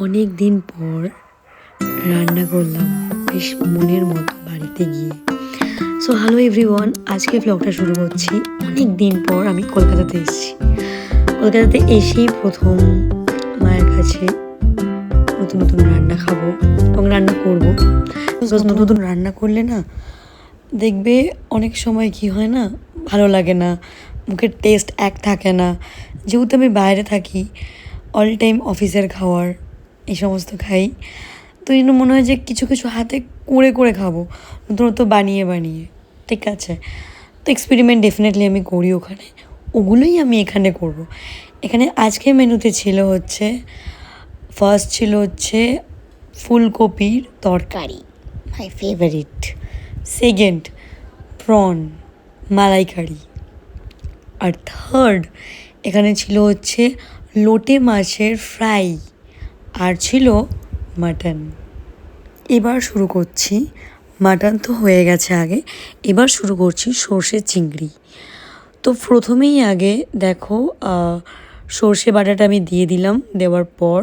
অনেক দিন পর রান্না করলাম বেশ মনের মতো বাড়িতে গিয়ে। সো হ্যালো এভরিওয়ান, আজকে ব্লগটা শুরু করছি। অনেক দিন পর আমি কলকাতাতে এসেছি। কলকাতাতে এসেই প্রথম মায়ের কাছে নতুন নতুন রান্না খাবো এবং রান্না করবো। বিকজ নতুন নতুন রান্না করলে না দেখবে অনেক সময় কি হয় না, ভালো লাগে না, মুখের টেস্ট এক থাকে না। যেহেতু আমি বাইরে থাকি, অল টাইম অফিসের খাওয়ার এই সমস্ত খাই, তো এই জন্য মনে হয় যে কিছু কিছু হাতে করে করে খাবো, নতুন বানিয়ে বানিয়ে। ঠিক আছে, তো এক্সপেরিমেন্ট ডেফিনেটলি আমি করি ওখানে, ওগুলোই আমি এখানে করব। এখানে আজকে মেনুতে ছিল হচ্ছে, ফার্স্ট ছিল হচ্ছে ফুলকপির তরকারি, my favourite. Second, prawn malaikari. আর থার্ড এখানে ছিল হচ্ছে লোটে মাছের ফ্রাই, আর ছিল মাটন। এবার শুরু করছি, মাটন তো হয়ে গেছে আগে, এবার শুরু করছি সর্ষে চিংড়ি। তো প্রথমেই আগে দেখো, সর্ষে বাটাটা আমি দিয়ে দিলাম, দেওয়ার পর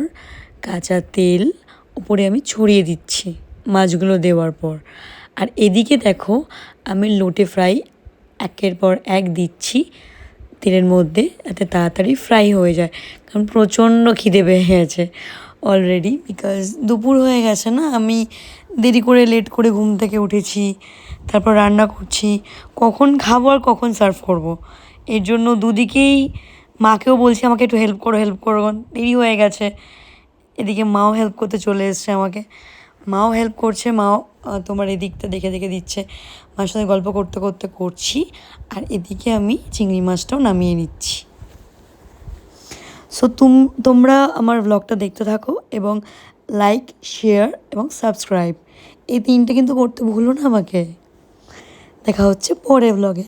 কাঁচা তেল উপরে আমি ছড়িয়ে দিচ্ছি মাছগুলো দেওয়ার পর। আর এদিকে দেখো আমি লোটে ফ্রাই একের পর এক দিচ্ছি তেলের মধ্যে, যাতে তাড়াতাড়ি ফ্রাই হয়ে যায়। কারণ প্রচণ্ড খিদে পেয়ে গেছে অলরেডি, বিকজ দুপুর হয়ে গেছে না, আমি দেরি করে লেট করে ঘুম থেকে উঠেছি, তারপর রান্না করছি, কখন খাবো আর কখন সার্ভ করব। এর জন্য দুদিকেই মাকেও বলছি আমাকে একটু হেল্প করো, দেরি হয়ে গেছে। এদিকে মাও হেল্প করতে চলে এসছে আমাকে, মাও হেল্প করছে, মাও তোমার এদিকটা দেখে দেখে দিচ্ছে, মার সাথে গল্প করতে করতে করছি। আর এদিকে আমি চিংড়ি মাছটাও নামিয়ে নিচ্ছি। সো তোমরা আমার ব্লগটা দেখতে থাকো এবং লাইক, শেয়ার এবং সাবস্ক্রাইব, এই তিনটে কিন্তু করতে ভুলো না আমাকে। দেখা হচ্ছে পরের ব্লগে।